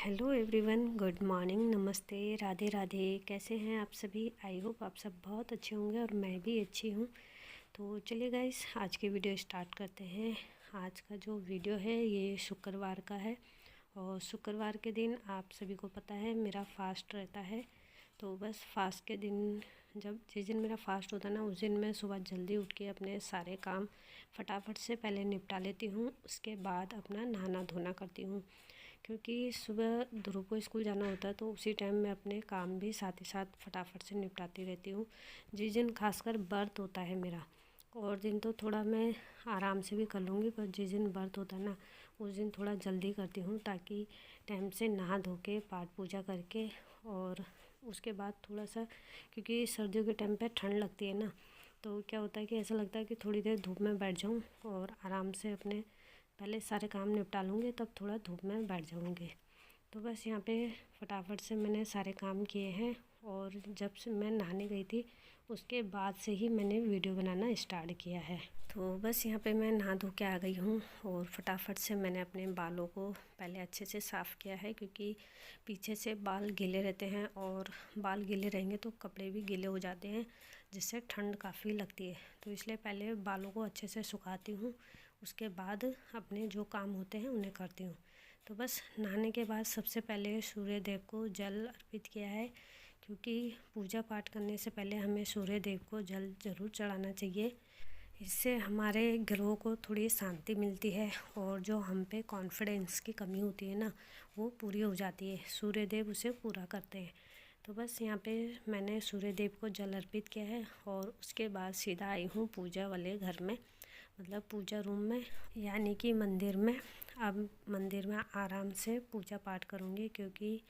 Hello everyone, good morning, नमस्ते, राधे राधे। कैसे हैं आप सभी? आई होप आप सब बहुत अच्छे होंगे और मैं भी अच्छी हूँ। तो चलिए गाइस, आज की वीडियो स्टार्ट करते हैं। आज का जो वीडियो है ये शुक्रवार का है और शुक्रवार के दिन आप सभी को पता है मेरा फास्ट रहता है। तो बस फास्ट के दिन, जब जिस दिन मेरा फास्ट होता है ना, उस दिन मैं सुबह जल्दी उठ के अपने सारे काम फटाफट से पहले निपटा लेती हूँ। उसके बाद अपना नहाना धोना करती हूँ, क्योंकि सुबह ध्रुव को स्कूल जाना होता है तो उसी टाइम मैं अपने काम भी साथ ही साथ फटाफट से निपटाती रहती हूँ। जिस दिन खासकर व्रत होता है मेरा, और दिन तो थोड़ा मैं आराम से भी कर लूँगी, पर जिस दिन व्रत होता है ना, उस दिन थोड़ा जल्दी करती हूँ, ताकि टाइम से नहा धो के पाठ पूजा करके और उसके बाद थोड़ा सा, क्योंकि सर्दियों के टाइम पे ठंड लगती है ना, तो क्या होता है कि ऐसा लगता है कि थोड़ी देर धूप में बैठ जाऊँ और आराम से अपने पहले सारे काम निपटा लूँगी, तब थोड़ा धूप में बैठ जाऊँगी। तो बस यहाँ पे फटाफट से मैंने सारे काम किए हैं, और जब से मैं नहाने गई थी उसके बाद से ही मैंने वीडियो बनाना स्टार्ट किया है। तो बस यहाँ पे मैं नहा धो के आ गई हूँ और फटाफट से मैंने अपने बालों को पहले अच्छे से साफ़ किया है, क्योंकि पीछे से बाल गीले रहते हैं और बाल गीले रहेंगे तो कपड़े भी गीले हो जाते हैं, जिससे ठंड काफ़ी लगती है। तो इसलिए पहले बालों को अच्छे से सुखाती हूँ, उसके बाद अपने जो काम होते हैं उन्हें करती हूँ। तो बस नहाने के बाद सबसे पहले सूर्य देव को जल अर्पित किया है, क्योंकि पूजा पाठ करने से पहले हमें सूर्य देव को जल ज़रूर चढ़ाना चाहिए। इससे हमारे ग्रहों को थोड़ी शांति मिलती है और जो हम पे कॉन्फिडेंस की कमी होती है ना, वो पूरी हो जाती है। सूर्य देव उसे पूरा करते हैं। तो बस यहाँ पे मैंने सूर्य देव को जल अर्पित किया है और उसके बाद सीधा आई हूँ पूजा वाले घर में, मतलब पूजा रूम में, यानी कि मंदिर में। अब मंदिर में आराम से पूजा पाठ करूँगी, क्योंकि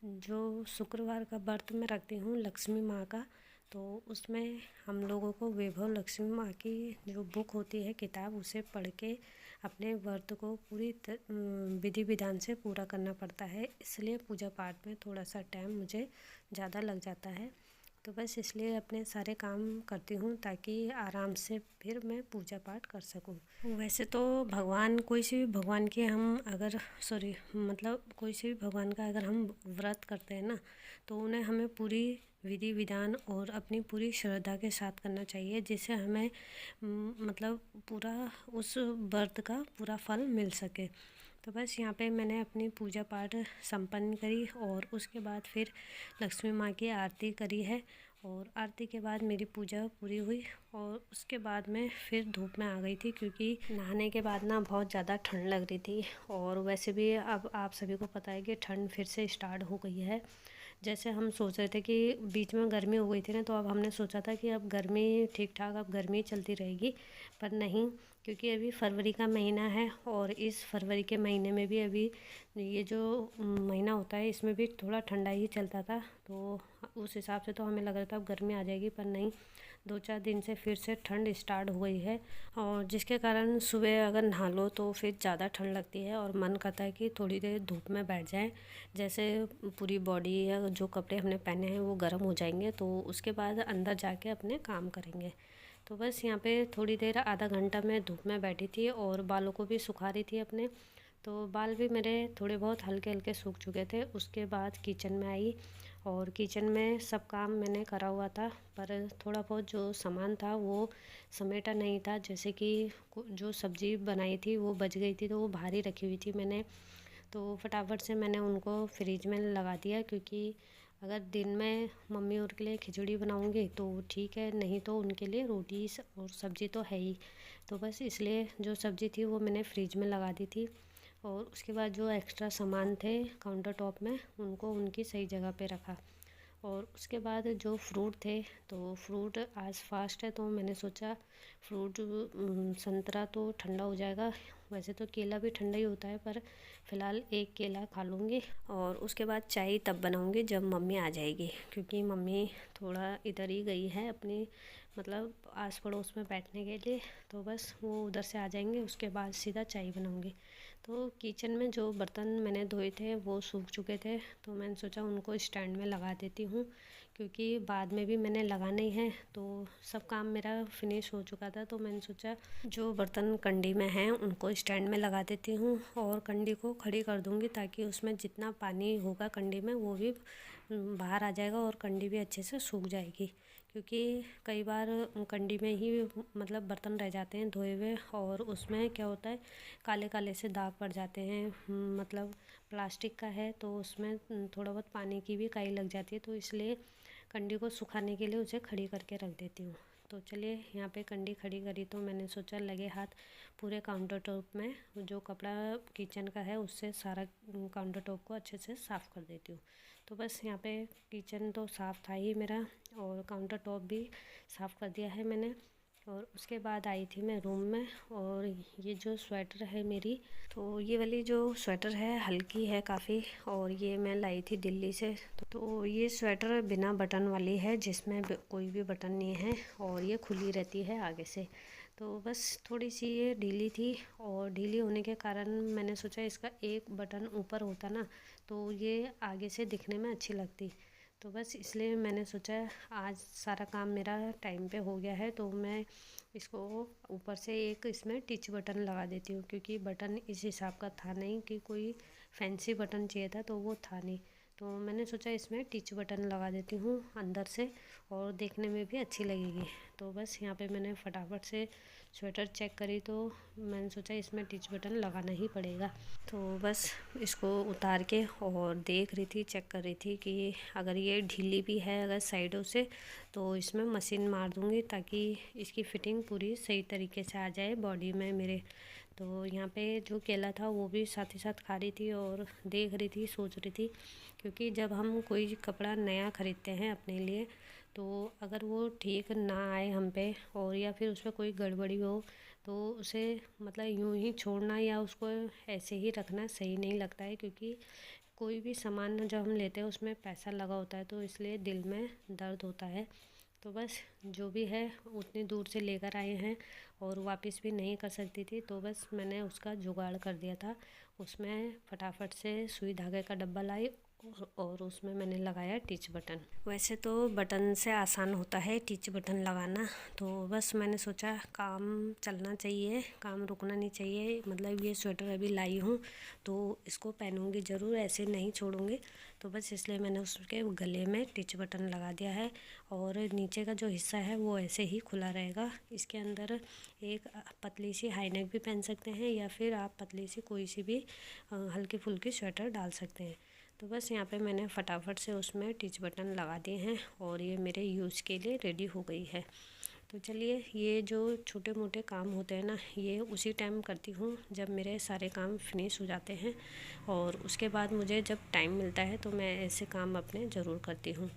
जो शुक्रवार का व्रत मैं रखती हूँ लक्ष्मी माँ का, तो उसमें हम लोगों को वैभव लक्ष्मी माँ की जो बुक होती है, किताब, उसे पढ़ के अपने व्रत को पूरी विधि विधान से पूरा करना पड़ता है। इसलिए पूजा पाठ में थोड़ा सा टाइम मुझे ज़्यादा लग जाता है। तो बस इसलिए अपने सारे काम करती हूँ, ताकि आराम से फिर मैं पूजा पाठ कर सकूँ। वैसे तो भगवान, कोई से भी भगवान की हम अगर मतलब कोई से भी भगवान का अगर हम व्रत करते हैं ना, तो उन्हें हमें पूरी विधि विधान और अपनी पूरी श्रद्धा के साथ करना चाहिए, जिससे हमें मतलब पूरा उस व्रत का पूरा फल मिल सके। तो बस यहाँ पे मैंने अपनी पूजा पाठ संपन्न करी और उसके बाद फिर लक्ष्मी माँ की आरती करी है, और आरती के बाद मेरी पूजा पूरी हुई और उसके बाद मैं फिर धूप में आ गई थी, क्योंकि नहाने के बाद ना बहुत ज़्यादा ठंड लग रही थी। और वैसे भी अब आप सभी को पता है कि ठंड फिर से स्टार्ट हो गई है। जैसे हम सोच रहे थे कि बीच में गर्मी हो गई थी ना, तो अब हमने सोचा था कि अब गर्मी ठीक ठाक, अब गर्मी चलती रहेगी, पर नहीं, क्योंकि अभी फरवरी का महीना है और इस फरवरी के महीने में भी अभी ये जो महीना होता है इसमें भी थोड़ा ठंडा ही चलता था। तो उस हिसाब से तो हमें लग रहा था अब गर्मी आ जाएगी, पर नहीं, 2-4 दिन से फिर से ठंड स्टार्ट हो गई है, और जिसके कारण सुबह अगर नहा लो तो फिर ज़्यादा ठंड लगती है और मन करता है कि थोड़ी देर धूप में बैठ जाएं, जैसे पूरी बॉडी या जो कपड़े हमने पहने हैं वो गर्म हो जाएंगे, तो उसके बाद अंदर जाके अपने काम करेंगे। तो बस यहाँ पे थोड़ी देर, आधा घंटा मैं धूप में बैठी थी और बालों को भी सुखा रही थी अपने। तो बाल भी मेरे थोड़े बहुत हल्के हल्के सूख चुके थे। उसके बाद किचन में आई और किचन में सब काम मैंने करा हुआ था, पर थोड़ा बहुत जो सामान था वो समेटा नहीं था। जैसे कि जो सब्ज़ी बनाई थी वो बच गई थी, तो वो बाहर ही रखी हुई थी मैंने, तो फटाफट से मैंने उनको फ्रिज में लगा दिया, क्योंकि अगर दिन में मम्मी और के लिए खिचड़ी बनाऊंगी तो ठीक है, नहीं तो उनके लिए रोटी और सब्ज़ी तो है ही। तो बस इसलिए जो सब्ज़ी थी वो मैंने फ्रिज में लगा दी थी, और उसके बाद जो एक्स्ट्रा सामान थे काउंटर टॉप में, उनको उनकी सही जगह पे रखा। और उसके बाद जो फ्रूट थे, तो फ्रूट आज फास्ट है तो मैंने सोचा फ्रूट, संतरा तो ठंडा हो जाएगा, वैसे तो केला भी ठंडा ही होता है, पर फ़िलहाल एक केला खा लूँगी और उसके बाद चाय तब बनाऊँगी जब मम्मी आ जाएगी, क्योंकि मम्मी थोड़ा इधर ही गई है अपनी, मतलब आस पड़ोस में बैठने के लिए, तो बस वो उधर से आ जाएंगे, उसके बाद सीधा चाय बनाऊँगी। तो किचन में जो बर्तन मैंने धोए थे वो सूख चुके थे, तो मैंने सोचा उनको स्टैंड में लगा देती हूँ, क्योंकि बाद में भी मैंने लगाना ही है। तो सब काम मेरा फिनिश हो चुका था, तो मैंने सोचा जो बर्तन कंडी में हैं उनको स्टैंड में लगा देती हूँ और कंडी को खड़ी कर दूँगी, ताकि उसमें जितना पानी होगा कंडी में वो भी बाहर आ जाएगा और कंडी भी अच्छे से सूख जाएगी। क्योंकि कई बार कंडी में ही मतलब बर्तन रह जाते हैं धोए हुए, और उसमें क्या होता है काले काले से दाग पड़ जाते हैं। मतलब प्लास्टिक का है तो उसमें थोड़ा बहुत पानी की भी काई लग जाती है, तो इसलिए कंडी को सुखाने के लिए उसे खड़ी करके रख देती हूँ। तो चलिए यहाँ पे कंडी खड़ी करी तो मैंने सोचा लगे हाथ पूरे काउंटर टॉप में जो कपड़ा किचन का है उससे सारा काउंटर टॉप को अच्छे से साफ़ कर देती हूँ। तो बस यहाँ पे किचन तो साफ़ था ही मेरा, और काउंटर टॉप भी साफ़ कर दिया है मैंने। और उसके बाद आई थी मैं रूम में, और ये जो स्वेटर है मेरी, तो ये वाली जो स्वेटर है हल्की है काफ़ी, और ये मैं लाई थी दिल्ली से। तो ये स्वेटर बिना बटन वाली है, जिसमें कोई भी बटन नहीं है, और ये खुली रहती है आगे से। तो बस थोड़ी सी ये ढीली थी, और ढीली होने के कारण मैंने सोचा इसका एक बटन ऊपर होता ना तो ये आगे से दिखने में अच्छी लगती। तो बस इसलिए मैंने सोचा आज सारा काम मेरा टाइम पे हो गया है, तो मैं इसको ऊपर से एक इसमें टिच बटन लगा देती हूँ, क्योंकि बटन इस हिसाब का था नहीं कि कोई फैंसी बटन चाहिए था, तो वो था नहीं। तो मैंने सोचा इसमें टिच बटन लगा देती हूँ अंदर से, और देखने में भी अच्छी लगेगी। तो बस यहाँ पे मैंने फटाफट से स्वेटर चेक करी, तो मैंने सोचा इसमें टिच बटन लगाना ही पड़ेगा। तो बस इसको उतार के और देख रही थी, चेक कर रही थी कि अगर ये ढीली भी है अगर साइडों से, तो इसमें मशीन मार दूँगी ताकि इसकी फ़िटिंग पूरी सही तरीके से आ जाए बॉडी में मेरे। तो यहाँ पे जो केला था वो भी साथ ही साथ खा रही थी और देख रही थी, सोच रही थी। क्योंकि जब हम कोई कपड़ा नया ख़रीदते हैं अपने लिए, तो अगर वो ठीक ना आए हम पे, और या फिर उसमें कोई गड़बड़ी हो, तो उसे मतलब यूं ही छोड़ना या उसको ऐसे ही रखना सही नहीं लगता है। क्योंकि कोई भी सामान जब हम लेते हैं उसमें पैसा लगा होता है, तो इसलिए दिल में दर्द होता है। तो बस जो भी है उतनी दूर से लेकर आए हैं, और वापस भी नहीं कर सकती थी, तो बस मैंने उसका जुगाड़ कर दिया था। उसमें फटाफट से सुई धागे का डब्बा लाई, और उसमें मैंने लगाया टिच बटन। वैसे तो बटन से आसान होता है टिच बटन लगाना, तो बस मैंने सोचा काम चलना चाहिए, काम रुकना नहीं चाहिए। मतलब ये स्वेटर अभी लाई हूँ तो इसको पहनूंगी ज़रूर, ऐसे नहीं छोड़ूंगी। तो बस इसलिए मैंने उसके गले में टिच बटन लगा दिया है, और नीचे का जो हिस्सा है वो ऐसे ही खुला रहेगा। इसके अंदर एक पतली सी हाई नेक भी पहन सकते हैं, या फिर आप पतली सी कोई सी भी हल्की फुल्की स्वेटर डाल सकते हैं। तो बस यहाँ पे मैंने फटाफट से उसमें टिच बटन लगा दिए हैं, और ये मेरे यूज़ के लिए रेडी हो गई है। तो चलिए, ये जो छोटे मोटे काम होते हैं ना, ये उसी टाइम करती हूँ जब मेरे सारे काम फिनिश हो जाते हैं, और उसके बाद मुझे जब टाइम मिलता है तो मैं ऐसे काम अपने ज़रूर करती हूँ।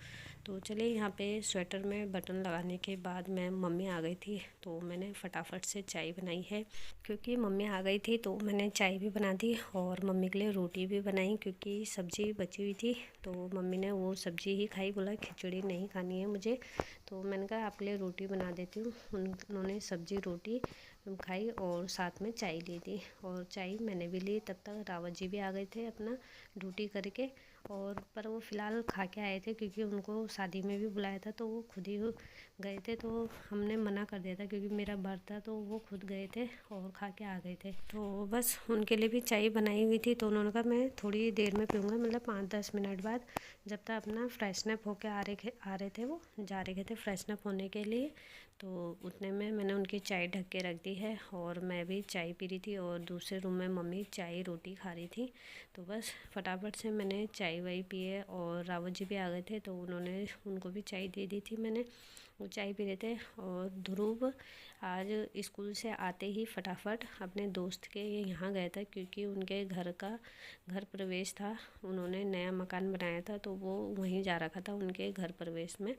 तो चलिए, यहाँ पे स्वेटर में बटन लगाने के बाद मैं मम्मी आ गई थी, तो मैंने फटाफट से चाय बनाई है। क्योंकि मम्मी आ गई थी तो मैंने चाय भी बना दी, और मम्मी के लिए रोटी भी बनाई, क्योंकि सब्ज़ी बची हुई थी। तो मम्मी ने वो सब्ज़ी ही खाई, बोला खिचड़ी नहीं खानी है मुझे। तो मैंने कहा आपके लिए रोटी बना देती हूँ। उन्होंने सब्ज़ी रोटी खाई और साथ में चाय ली थी, और चाय मैंने भी ली। तब तक रावत जी भी आ गए थे अपना ड्यूटी करके, और पर वो फ़िलहाल खा के आए थे, क्योंकि उनको शादी में भी बुलाया था तो वो खुद ही गए थे। तो हमने मना कर दिया था, क्योंकि मेरा बर्थ था, तो वो खुद गए थे और खा के आ गए थे। तो बस उनके लिए भी चाय बनाई हुई थी, तो उन्होंने कहा मैं थोड़ी देर में पीऊँगा, मतलब 5-10 मिनट बाद, जब तक अपना फ्रेशनअप होके आ रहे थे, वो जा रहे थे फ्रेशनअप होने के लिए। तो उतने में मैंने उनकी चाय ढक के रख दी है, और मैं भी चाय पी रही थी, और दूसरे रूम में मम्मी चाय रोटी खा रही थी। तो बस फटाफट से मैंने चाय वाई पिए, और रावत जी भी आ गए थे, तो उनको भी चाय दे दी थी मैंने। वो चाय पी रहे थे। और ध्रुव आज स्कूल से आते ही फटाफट अपने दोस्त के यहाँ गया था, क्योंकि उनके घर प्रवेश था। उन्होंने नया मकान बनाया था, तो वो वहीं जा रखा था उनके घर प्रवेश में।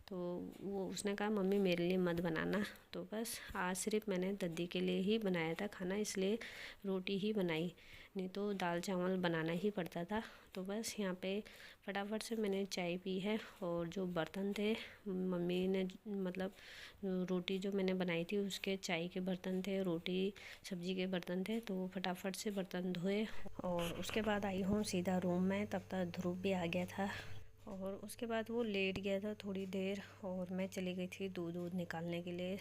तो वो उसने कहा मम्मी मेरे लिए मत बनाना। तो बस आज सिर्फ मैंने दद्दी के लिए ही बनाया था खाना, इसलिए रोटी ही बनाई, नहीं तो दाल चावल बनाना ही पड़ता था। तो बस यहाँ पे फटाफट से मैंने चाय पी है, और जो बर्तन थे मम्मी ने, मतलब रोटी जो मैंने बनाई थी उसके चाय के बर्तन थे, रोटी सब्जी के बर्तन थे, तो फटाफट से बर्तन धोए, और उसके बाद आई हूँ सीधा रूम में। तब तक ध्रुव भी आ गया था, और उसके बाद वो लेट गया था थोड़ी देर और मैं चली गई थी दूध निकालने के लिए।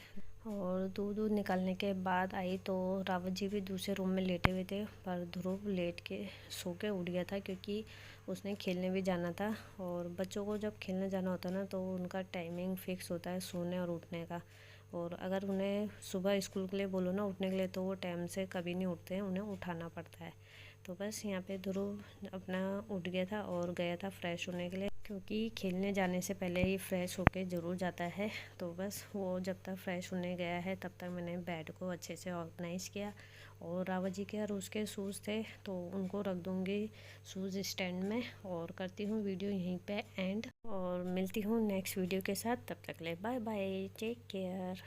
और दूध निकालने के बाद आई तो रावत जी भी दूसरे रूम में लेटे हुए थे, पर ध्रुव लेट के सो के उठ गया था क्योंकि उसने खेलने भी जाना था। और बच्चों को जब खेलने जाना होता है ना तो उनका टाइमिंग फ़िक्स होता है सोने और उठने का। और अगर उन्हें सुबह स्कूल के लिए बोलो ना उठने के लिए तो वो टाइम से कभी नहीं उठते हैं, उन्हें उठाना पड़ता है। तो बस यहाँ पे ध्रुव अपना उठ गया था और गया था फ्रेश होने के लिए, क्योंकि खेलने जाने से पहले ही फ्रेश होके ज़रूर जाता है। तो बस वो जब तक फ्रेश होने गया है तब तक मैंने बेड को अच्छे से ऑर्गेनाइज़ किया। और रावत जी के और उसके शूज़ थे तो उनको रख दूँगी शूज़ स्टैंड में। और करती हूँ वीडियो यहीं पे एंड, और मिलती हूँ नेक्स्ट वीडियो के साथ। तब तक ले बाय बाय, टेक केयर।